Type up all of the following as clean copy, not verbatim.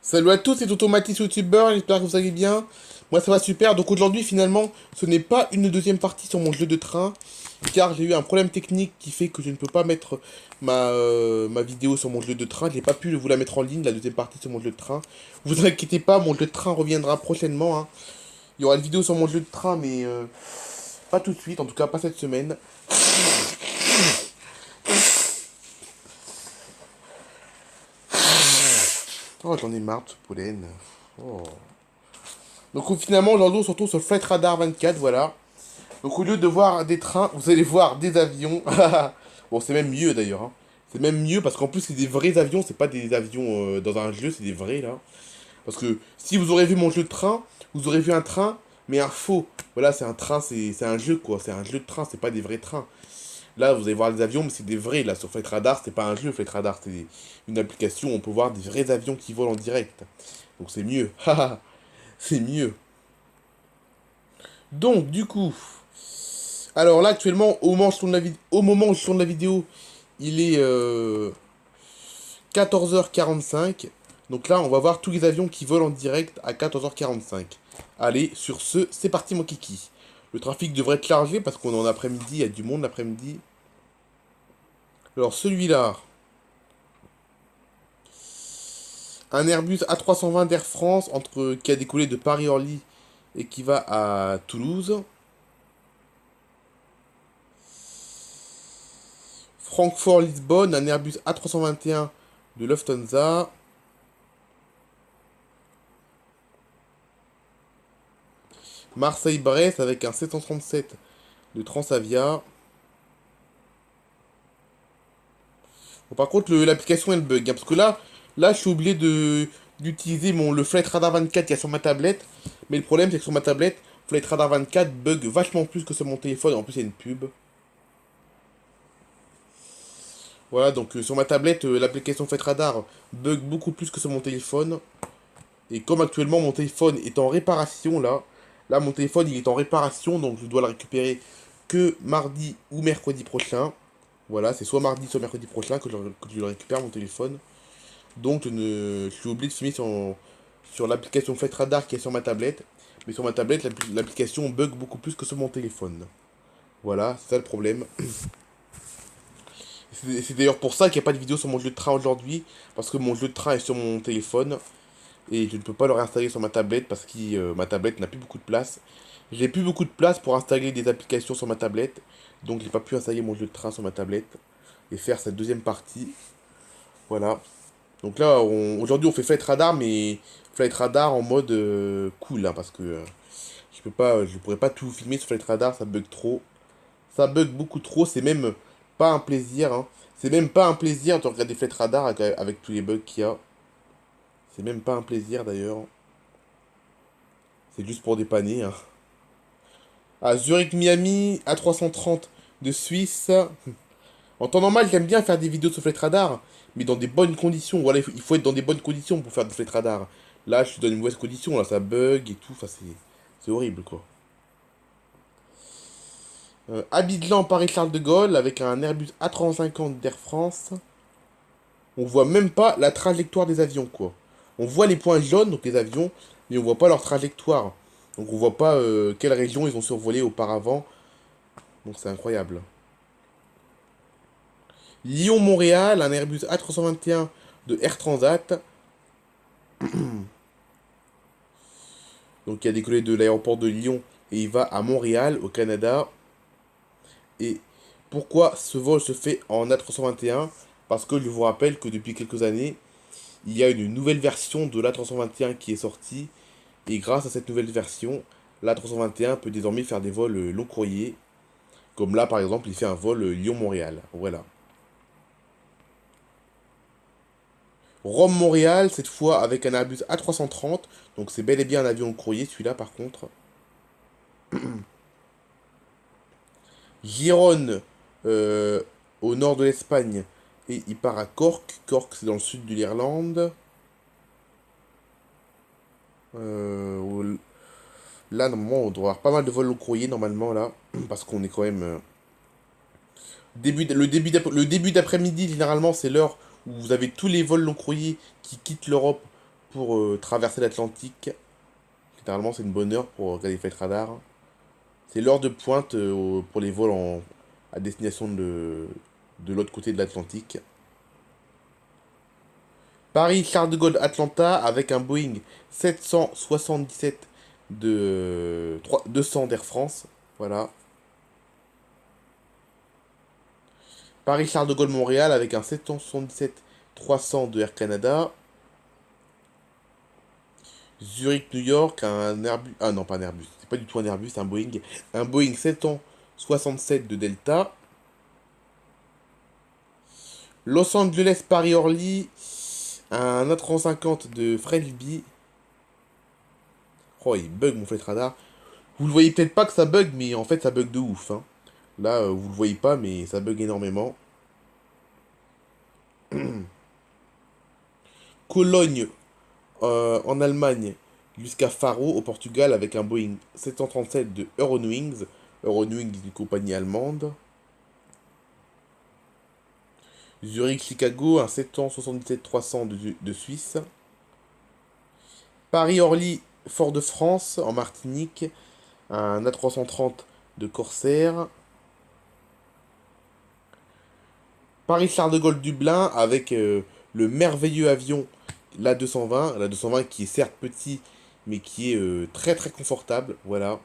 Salut à tous, c'est Automatis YouTuber, j'espère que vous allez bien. Moi ça va super, donc aujourd'hui finalement ce n'est pas une deuxième partie sur mon jeu de train, car j'ai eu un problème technique qui fait que je ne peux pas mettre ma vidéo sur mon jeu de train, j'ai pas pu vous la mettre en ligne, la deuxième partie sur mon jeu de train. Vous inquiétez pas, mon jeu de train reviendra prochainement, hein. Il y aura une vidéo sur mon jeu de train, mais pas tout de suite, en tout cas pas cette semaine. Oh j'en ai marre de ce pollen. Oh. Donc finalement aujourd'hui on se retrouve sur le Flight Radar 24, voilà. Donc au lieu de voir des trains, vous allez voir des avions. Bon, c'est même mieux d'ailleurs, hein. C'est même mieux parce qu'en plus c'est des vrais avions, c'est pas des avions dans un jeu, c'est des vrais là. Parce que si vous aurez vu mon jeu de train, vous aurez vu un train, mais un faux. Voilà, c'est un train, c'est un jeu quoi, c'est un jeu de train, c'est pas des vrais trains. Là, vous allez voir des avions, mais c'est des vrais. Là, sur Flight Radar, c'est pas un jeu, Flight Radar, c'est une application où on peut voir des vrais avions qui volent en direct. Donc c'est mieux. C'est mieux. Donc, du coup, alors là, actuellement, au moment où je tourne la vidéo, il est 14h45. Donc là, on va voir tous les avions qui volent en direct à 14h45. Allez, sur ce, c'est parti mon kiki. Le trafic devrait être chargé parce qu'on est en après-midi, il y a du monde l'après-midi. Alors celui-là, un Airbus A320 d'Air France qui a décollé de Paris-Orly et qui va à Toulouse. Francfort-Lisbonne, un Airbus A321 de Lufthansa. Marseille-Brest avec un 737 de Transavia. Bon, par contre, l'application elle bug, hein, parce que là, je suis obligé d'utiliser le Flight Radar 24 qui est sur ma tablette. Mais le problème, c'est que sur ma tablette, Flight Radar 24 bug vachement plus que sur mon téléphone. En plus, il y a une pub. Voilà, donc sur ma tablette, l'application Flight Radar bug beaucoup plus que sur mon téléphone. Et comme actuellement, mon téléphone est en réparation, là, mon téléphone, il est en réparation, donc je dois le récupérer que mardi ou mercredi prochain. Voilà, c'est soit mardi, soit mercredi prochain que je le récupère, mon téléphone. Donc, je suis obligé de filmer sur l'application Flight Radar qui est sur ma tablette. Mais sur ma tablette, l'application bug beaucoup plus que sur mon téléphone. Voilà, c'est ça le problème. C'est d'ailleurs pour ça qu'il n'y a pas de vidéo sur mon jeu de train aujourd'hui. Parce que mon jeu de train est sur mon téléphone. Et je ne peux pas le réinstaller sur ma tablette parce que ma tablette n'a plus beaucoup de place. J'ai plus beaucoup de place pour installer des applications sur ma tablette. Donc j'ai pas pu installer mon jeu de train sur ma tablette. Et faire cette deuxième partie. Voilà. Donc là, aujourd'hui on fait Flight Radar, mais Flight Radar en mode cool, hein, parce que je pourrais pas tout filmer sur Flight Radar, ça bug trop. Ça bug beaucoup trop, c'est même pas un plaisir, hein. C'est même pas un plaisir de regarder Flight Radar avec tous les bugs qu'il y a. C'est même pas un plaisir d'ailleurs. C'est juste pour dépanner, hein. À Zurich-Miami, A330 de Suisse. En temps normal, j'aime bien faire des vidéos sur Flight Radar, mais dans des bonnes conditions. Voilà, il faut être dans des bonnes conditions pour faire du Flight Radar. Là, je suis dans une mauvaise condition, là, ça bug et tout. Enfin, c'est horrible, quoi. Abidjan, Paris-Charles de Gaulle, avec un Airbus A350 d'Air France. On voit même pas la trajectoire des avions, quoi. On voit les points jaunes, donc les avions, mais on voit pas leur trajectoire. Donc on voit pas quelle région ils ont survolé auparavant. Donc c'est incroyable. Lyon-Montréal, un Airbus A321 de Air Transat. Donc il a décollé de l'aéroport de Lyon et il va à Montréal, au Canada. Et pourquoi ce vol se fait en A321? Parce que je vous rappelle que depuis quelques années, il y a une nouvelle version de l'A321 qui est sortie. Et grâce à cette nouvelle version, l'A321 peut désormais faire des vols long courrier. Comme là par exemple, il fait un vol Lyon-Montréal. Voilà. Rome-Montréal, cette fois avec un Airbus A330. Donc c'est bel et bien un avion de courrier, celui-là par contre. Gérone, euh, au nord de l'Espagne. Et il part à Cork. Cork, c'est dans le sud de l'Irlande. Là, normalement, on doit avoir pas mal de vols long courrier, normalement, là. Parce qu'on est quand même... le début d'après-midi, généralement, c'est l'heure où vous avez tous les vols long courrier qui quittent l'Europe pour traverser l'Atlantique. Généralement, c'est une bonne heure pour regarder les flight radar. C'est l'heure de pointe pour les vols à destination de l'autre côté de l'Atlantique. Paris-Charles de Gaulle Atlanta avec un Boeing 777 200 d'Air France. Voilà. Paris-Charles de Gaulle Montréal avec un 777-300 de Air Canada. Zurich New York, un Airbus. Ah non, pas un Airbus. C'est pas du tout un Airbus, c'est un Boeing. Un Boeing 767 de Delta. Los Angeles Paris-Orly, un A350 de Fresnel. Oh, il bug mon flight radar. Vous le voyez peut-être pas que ça bug, mais en fait ça bug de ouf, hein. Là, vous le voyez pas, mais ça bug énormément. Cologne, en Allemagne, jusqu'à Faro, au Portugal, avec un Boeing 737 de Eurowings. Eurowings, une compagnie allemande. Zurich-Chicago, un 777-300 de Suisse. Paris-Orly, Fort-de-France, en Martinique, un A330 de Corsair. Paris-Charles de Gaulle Dublin avec le merveilleux avion l'A220. L'A220 qui est certes petit, mais qui est très très confortable. Voilà.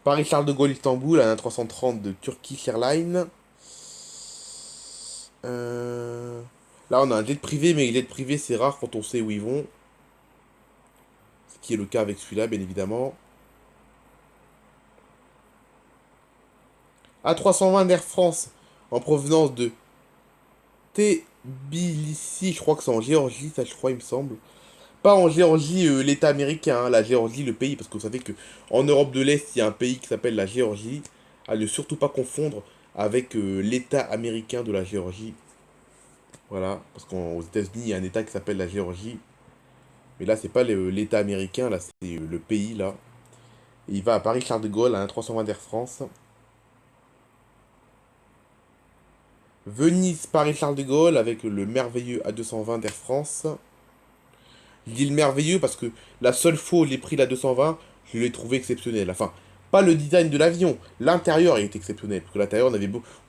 Paris-Charles de Gaulle Istanbul, un A330 de Turkish Airlines. Là, on a un jet privé, mais les jets privés, c'est rare quand on sait où ils vont. Ce qui est le cas avec celui-là, bien évidemment. A320 d'Air France, en provenance de Tbilissi, je crois que c'est en Géorgie, ça je crois, il me semble. Pas en Géorgie, l'État américain, hein, la Géorgie, le pays, parce que vous savez que en Europe de l'Est, il y a un pays qui s'appelle la Géorgie. À ne surtout pas confondre avec l'État américain de la Géorgie. Voilà, parce qu'aux États-Unis, il y a un État qui s'appelle la Géorgie. Mais là, c'est pas l'État américain, là, c'est le pays, là. Et il va à Paris-Charles de Gaulle, à un 320 d'Air France. Venise, Paris-Charles de Gaulle, avec le merveilleux A220 d'Air France. Je dis le merveilleux parce que la seule fois où j'ai pris la 220, je l'ai trouvé exceptionnel. Enfin, pas le design de l'avion, l'intérieur est exceptionnel. Parce que l'intérieur,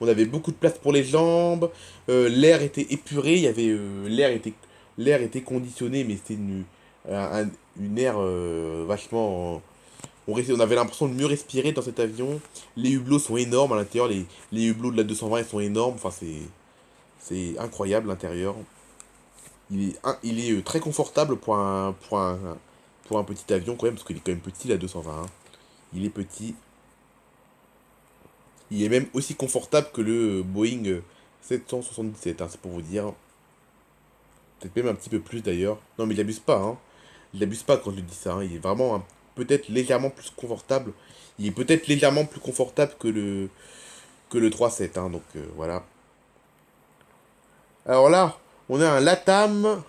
on avait beaucoup de place pour les jambes, l'air était épuré, il y avait, l'air était conditionné, mais c'était une air vachement... on avait l'impression de mieux respirer dans cet avion. Les hublots sont énormes à l'intérieur, les hublots de la 220 ils sont énormes, enfin c'est incroyable l'intérieur. Il est très confortable pour un petit avion quand même, parce qu'il est quand même petit la 220, hein. Il est petit. Il est même aussi confortable que le Boeing 777, hein, c'est pour vous dire. Peut-être même un petit peu plus d'ailleurs. Non mais il abuse pas, hein. Il abuse pas quand je lui dis ça, hein. Il est vraiment peut-être légèrement plus confortable. Il est peut-être légèrement plus confortable que le 3.7, hein, donc voilà. Alors là, on a un Latam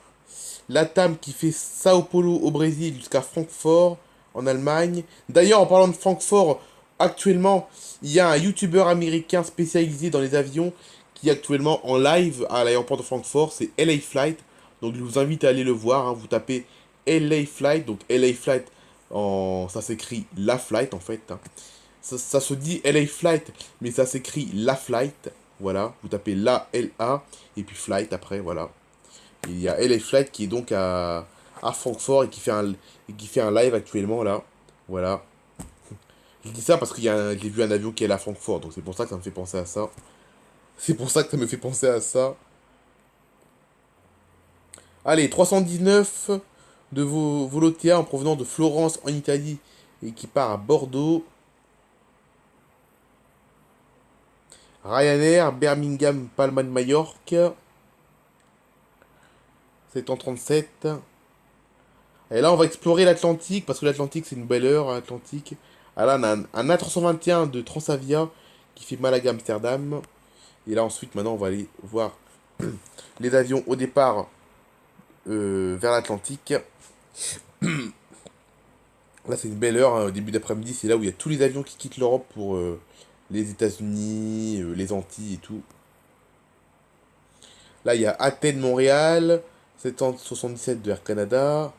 qui fait Sao Paulo au Brésil jusqu'à Francfort en Allemagne. D'ailleurs, en parlant de Francfort, actuellement, il y a un YouTuber américain spécialisé dans les avions qui est actuellement en live à l'aéroport de Francfort. C'est LA Flight. Donc je vous invite à aller le voir, hein. Vous tapez LA Flight. Donc LA Flight, ça s'écrit La Flight en fait, hein. Ça se dit LA Flight, mais ça s'écrit La Flight. Voilà, vous tapez la L-A et puis Flight après, voilà. Et il y a LA Flight qui est donc à Francfort et qui fait un live actuellement là. Voilà. Je dis ça parce que j'ai vu un avion qui est à Francfort, donc c'est pour ça que ça me fait penser à ça. C'est pour ça que ça me fait penser à ça. Allez, 319 de vos Volotea en provenant de Florence en Italie et qui part à Bordeaux. Ryanair, Birmingham, Palma de Majorque. 737. Et là, on va explorer l'Atlantique, parce que l'Atlantique, c'est une belle heure, hein, Atlantique. Ah là, on a un A321 de Transavia qui fait Malaga-Amsterdam. Et là, ensuite, maintenant, on va aller voir les avions au départ vers l'Atlantique. Là, c'est une belle heure, hein, au début d'après-midi. C'est là où il y a tous les avions qui quittent l'Europe pour les États-Unis, les Antilles et tout. Là, il y a Athènes-Montréal, 777 de Air Canada.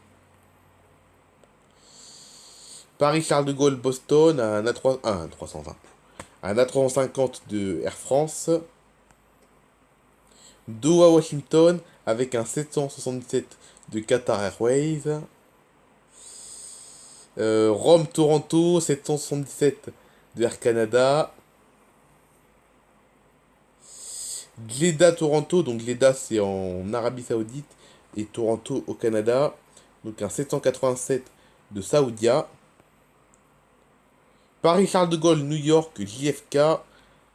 Paris-Charles de Gaulle-Boston, un A3, un 320. Un A350 de Air France. Doha-Washington avec un 777 de Qatar Airways. Rome-Toronto, 777 de Air Canada. Jeddah-Toronto, donc Jeddah c'est en Arabie Saoudite et Toronto au Canada. Donc un 787 de Saoudia. Paris-Charles de Gaulle, New York, JFK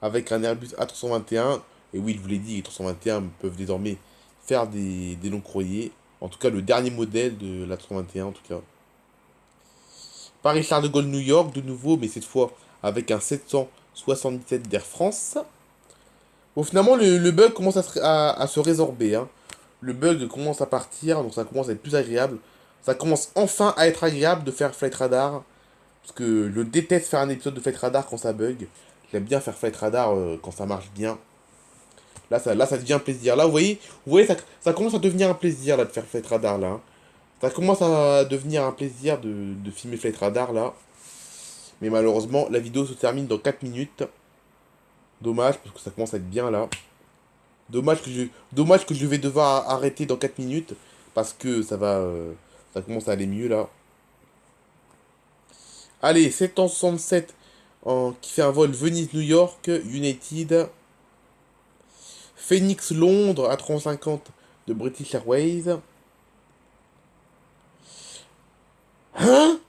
avec un Airbus A321. Et oui, je vous l'ai dit, les 321 peuvent désormais faire des longs courriers. En tout cas, le dernier modèle de l'A321 en tout cas. Paris-Charles de Gaulle, New York, de nouveau, mais cette fois avec un 777 d'Air France. Bon, finalement, le bug commence à se résorber, hein. Le bug commence à partir, donc ça commence à être plus agréable. Ça commence enfin à être agréable de faire Flight Radar. Parce que je déteste faire un épisode de Flight Radar quand ça bug. J'aime bien faire Flight Radar quand ça marche bien. Là, ça devient un plaisir. Là, vous voyez ça commence à devenir un plaisir là, de faire Flight Radar là, hein. Ça commence à devenir un plaisir de filmer Flight Radar là. Mais malheureusement, la vidéo se termine dans 4 minutes. Dommage, parce que ça commence à être bien là. Dommage que je vais devoir arrêter dans 4 minutes. Parce que ça commence à aller mieux là. Allez, 767 qui fait un vol Venise-New York, United. Phoenix-Londres, A350 de British Airways. Hein?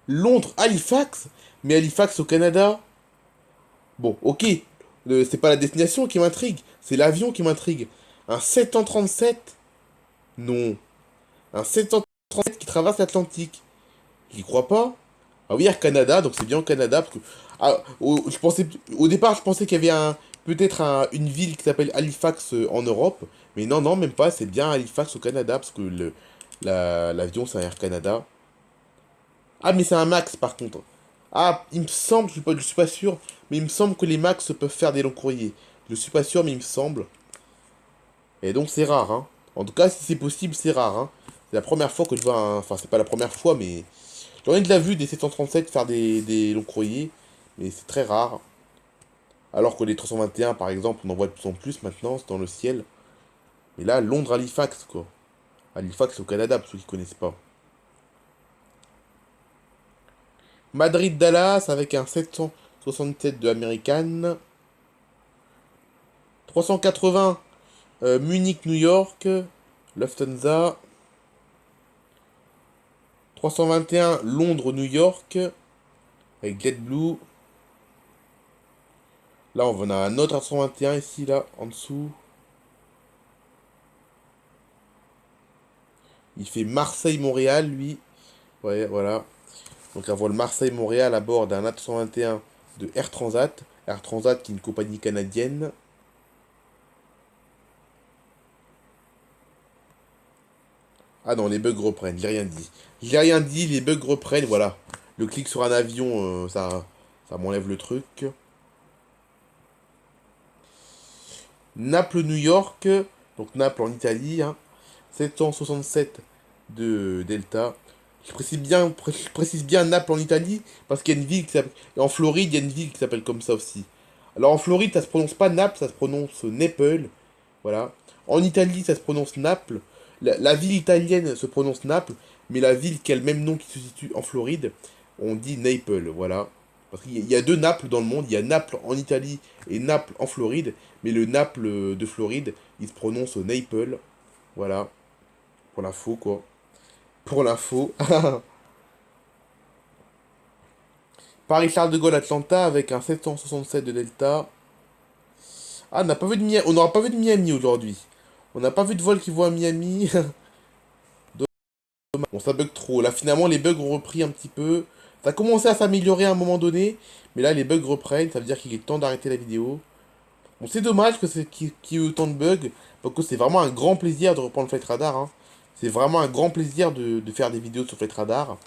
Londres-Halifax? Mais Halifax au Canada? Bon, ok. C'est pas la destination qui m'intrigue, c'est l'avion qui m'intrigue. Un 737? Non. Un 737 qui traverse l'Atlantique. J'y crois pas. Ah oui, Air Canada, donc c'est bien au Canada. Parce que, au départ, je pensais qu'il y avait peut-être une ville qui s'appelle Halifax en Europe. Mais non, non, même pas. C'est bien Halifax au Canada. Parce que l'avion, c'est un Air Canada. Ah, mais c'est un Max par contre. Ah, il me semble, je suis pas sûr. Mais il me semble que les Max peuvent faire des longs courriers. Je suis pas sûr, mais il me semble. Et donc c'est rare, hein. En tout cas, si c'est possible, c'est rare, hein. C'est la première fois que je vois un. Enfin, c'est pas la première fois, mais. J'en ai déjà vu des 737 faire des longs courriers, mais c'est très rare. Alors que les 321, par exemple, on en voit de plus en plus maintenant, c'est dans le ciel. Mais là, Londres-Halifax, quoi. Halifax au Canada, pour ceux qui connaissent pas. Madrid-Dallas avec un 767 de American. 380 Munich-New York, Lufthansa. 321 Londres-New York avec JetBlue. Là, on a un autre A321 ici, là, en dessous. Il fait Marseille-Montréal, lui. Ouais, voilà. Donc un vol Marseille-Montréal à bord d'un A321 de Air Transat. Air Transat qui est une compagnie canadienne. Ah non, les bugs reprennent, j'ai rien dit. J'ai rien dit, les bugs reprennent, voilà. Le clic sur un avion, ça m'enlève le truc. Naples-New York, donc Naples en Italie, hein. 767 de Delta. Je précise bien Naples en Italie, parce qu'il y a une ville qui s'appelle. En Floride, il y a une ville qui s'appelle comme ça aussi. Alors en Floride, ça se prononce pas Naples, ça se prononce Naples. Voilà. En Italie, ça se prononce Naples. La ville italienne se prononce Naples, mais la ville qui a le même nom qui se situe en Floride, on dit Naples, voilà. Parce qu'il y a deux Naples dans le monde, il y a Naples en Italie et Naples en Floride, mais le Naples de Floride, il se prononce Naples, voilà. Pour l'info, quoi. Pour l'info. Paris-Charles de Gaulle Atlanta avec un 767 de Delta. Ah, on n'aura pas vu de Miami aujourd'hui. On n'a pas vu de vol qui voit à Miami. Bon, ça bug trop. Là, finalement, les bugs ont repris un petit peu. Ça a commencé à s'améliorer à un moment donné. Mais là, les bugs reprennent. Ça veut dire qu'il est temps d'arrêter la vidéo. Bon, c'est dommage qu'il y ait autant de bugs. Parce que c'est vraiment un grand plaisir de reprendre Flight Radar, hein. C'est vraiment un grand plaisir de faire des vidéos sur Flight Radar.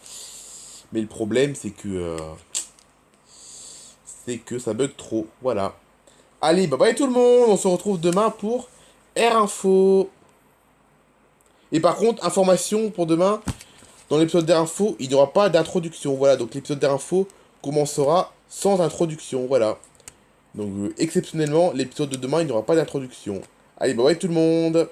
Mais le problème, c'est que ça bug trop. Voilà. Allez, bye bye tout le monde. On se retrouve demain pour Air Info. Et par contre, information pour demain, dans l'épisode d'Air Info, il n'y aura pas d'introduction. Voilà, donc l'épisode d'Air Info commencera sans introduction. Voilà. Donc exceptionnellement, l'épisode de demain, il n'y aura pas d'introduction. Allez, bye bye tout le monde.